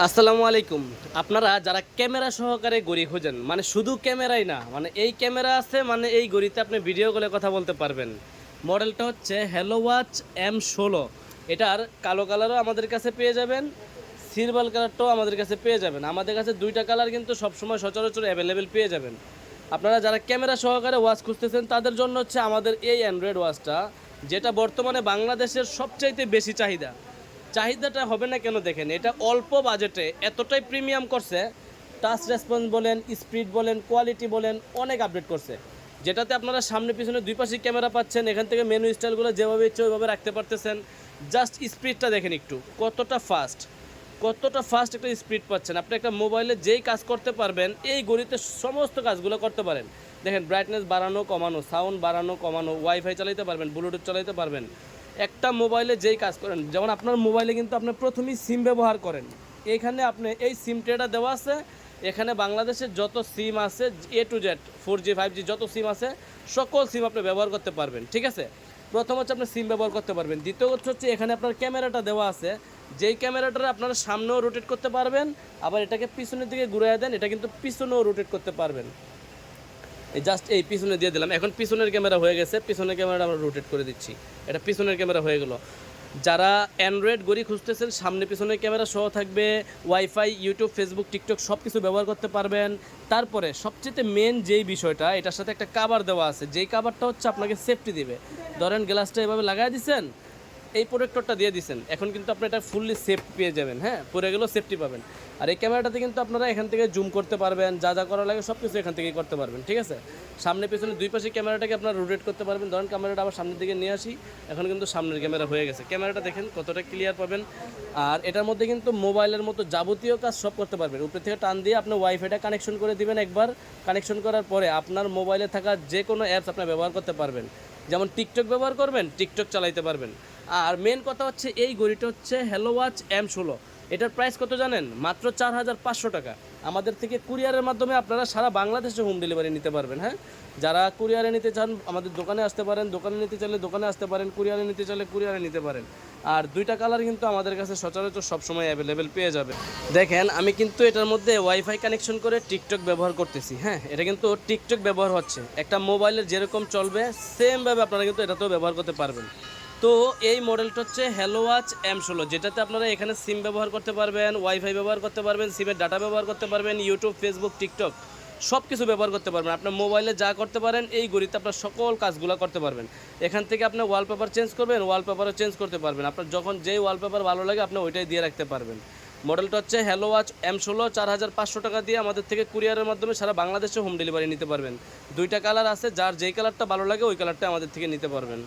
আসসালামু আলাইকুম। আপনারা যারা ক্যামেরা সহকারে ঘড়ি খোঁজেন, মানে শুধু ক্যামেরাই না, মানে এই ক্যামেরা আছে, মানে এই ঘড়িতে আপনি ভিডিও কলে কথা বলতে পারবেন। মডেলটা হচ্ছে হ্যালো ওয়াচ M16। এটার কালো কালারও আমাদের কাছে পেয়ে যাবেন, সিলভার কালারটাও আমাদের কাছে পেয়ে যাবেন। আমাদের কাছে দুইটা কালার কিন্তু সবসময় সচরাচর অ্যাভেলেবেল পেয়ে যাবেন। আপনারা যারা ক্যামেরা সহকারে ওয়াচ খুঁজতেছেন তাদের জন্য হচ্ছে আমাদের এই অ্যান্ড্রয়েড ওয়াচটা, যেটা বর্তমানে বাংলাদেশের সবচাইতে বেশি চাহিদাটা হবে না কেন দেখেন, এটা অল্প বাজেটে এতটাই প্রিমিয়াম করছে। টাচ রেসপন্স বলেন, স্পিড বলেন, কোয়ালিটি বলেন, অনেক আপডেট করছে। যেটাতে আপনারা সামনে পিছনে দুই পাশে ক্যামেরা পাচ্ছেন, এখান থেকে মেনু স্টাইলগুলো যেভাবে ইচ্ছে ওইভাবে রাখতে পারতেছেন। জাস্ট স্পিডটা দেখেন একটু, কতটা ফাস্ট একটা স্পিড পাচ্ছেন। আপনি একটা মোবাইলে যেই কাজ করতে পারবেন এই ঘড়িতে সমস্ত কাজগুলো করতে পারেন। দেখেন, ব্রাইটনেস বাড়ানো কমানো, সাউন্ড বাড়ানো কমানো, ওয়াইফাই চালাতে পারবেন, ব্লুটুথ চালাতে পারবেন। একটা মোবাইলে যেই কাজ করেন, যেমন আপনার মোবাইলে কিন্তু আপনি প্রথমেই সিম ব্যবহার করেন। এইখানে আপনি এই সিম ট্রেটা দেওয়া আছে, এখানে বাংলাদেশের যত সিম আছে A to Z 4G 5G যত সিম আছে সকল সিম আপনি ব্যবহার করতে পারবেন। ঠিক আছে, প্রথম হচ্ছে আপনি সিম ব্যবহার করতে পারবেন। দ্বিতীয় হচ্ছে এখানে আপনার ক্যামেরাটা দেওয়া আছে, যেই ক্যামেরাটা আপনারা সামনেও রোটেট করতে পারবেন, আবার এটাকে পিছনের দিকে ঘুরিয়ে দেন, এটা কিন্তু পিছনেও রোটেট করতে পারবেন। এই জাস্ট এই পিছনে দিয়ে দিলাম, এখন পিছনের ক্যামেরা হয়ে গেছে, পিছনের ক্যামেরাটা আমরা রোটেট করে দিচ্ছি, এটা পিছনের ক্যামেরা হয়ে গেল। যারা অ্যান্ড্রয়েড ঘড়ি খুঁজতেছেন, সামনে পিছনের ক্যামেরা সহ থাকবে, ওয়াইফাই, ইউটিউব, ফেসবুক, টিকটক সব কিছু ব্যবহার করতে পারবেন। তারপরে সবচেয়ে মেন যেই বিষয়টা, এটার সাথে একটা কাভার দেওয়া আছে, যেই কাভারটা হচ্ছে আপনাকে সেফটি দিবে। ধরেন গ্লাসটা এভাবে লাগাই দিচ্ছেন, এই প্রোটেক্টরটা দিয়ে দিচ্ছেন, এখন কিন্তু আপনি এটা ফুললি সেফ পেয়ে যাবেন। হ্যাঁ, পরে গেলেও সেফটি পাবেন। আর এই ক্যামেরাটাতে কিন্তু আপনারা এখান থেকে জুম করতে পারবেন, যা যা করা লাগে সব কিছু এখান থেকেই করতে পারবেন। ঠিক আছে, সামনে পেছনে দুই পাশে ক্যামেরাটাকে আপনারা রোটেট করতে পারবেন। ধরেন ক্যামেরাটা আবার সামনের দিকে নিয়ে আসি, এখন কিন্তু সামনের ক্যামেরা হয়ে গেছে। ক্যামেরাটা দেখেন কতটা ক্লিয়ার পাবেন। আর এটার মধ্যে কিন্তু মোবাইলের মতো যাবতীয় কাজ সব করতে পারবেন। উপর থেকে টান দিয়ে আপনি ওয়াইফাইটা কানেকশন করে দিবেন। একবার কানেকশন করার পরে আপনার মোবাইলে থাকা যে কোনো অ্যাপস আপনি ব্যবহার করতে পারবেন। যেমন টিকটক ব্যবহার করবেন, টিকটক চালাইতে পারবেন। আর মেন কথা হচ্ছে এই ঘড়িটা হচ্ছে হ্যালো ওয়াচ M16। এটার প্রাইস কত জানেন? মাত্র 4,500 টাকা। আমাদের থেকে কুরিয়ারের মাধ্যমে আপনারা সারা বাংলাদেশে হোম ডেলিভারি নিতে পারবেন। হ্যাঁ, যারা কুরিয়ারে নিতে চান আমাদের দোকানে আসতে পারেন, দোকানে নিতে চাইলে দোকানে আসতে পারেন, কুরিয়ারে নিতে চাইলে কুরিয়ারে নিতে পারেন। আর দুইটা কালার কিন্তু আমাদের কাছে সচরাচর সবসময় অ্যাভেলেবেল পেয়ে যাবে। দেখেন, আমি কিন্তু এটার মধ্যে ওয়াইফাই কানেকশন করে টিকটক ব্যবহার করতেছি। হ্যাঁ, এটা কিন্তু টিকটক ব্যবহার হচ্ছে, একটা মোবাইলের যেরকম চলবে সেমভাবে আপনারা কিন্তু এটাতেও ব্যবহার করতে পারবেন। তো এই মডেলটা হচ্ছে হ্যালো ওয়াচ M16, যেটাতে আপনারা এখানে সিম ব্যবহার করতে পারবেন, ওয়াইফাই ব্যবহার করতে পারবেন, সিমের ডাটা ব্যবহার করতে পারবেন, ইউটিউব, ফেসবুক, টিকটক সব কিছু ব্যবহার করতে পারবেন। আপনার মোবাইলে যা করতে পারেন এই ঘড়িতে আপনার সকল কাজগুলো করতে পারবেন। এখান থেকে আপনি ওয়ালপেপার চেঞ্জ করবেন, ওয়ালপেপারও চেঞ্জ করতে পারবেন। আপনার যখন যেই ওয়ালপেপার ভালো লাগে আপনি ওইটাই দিয়ে রাখতে পারবেন। মডেলটা হচ্ছে হ্যালো ওয়াচ M16, 4,500 টাকা দিয়ে আমাদের থেকে কুরিয়ারের মাধ্যমে সারা বাংলাদেশে হোম ডেলিভারি নিতে পারবেন। দুইটা কালার আছে, যার যেই কালারটা ভালো লাগে ওই কালারটা আমাদের থেকে নিতে পারবেন।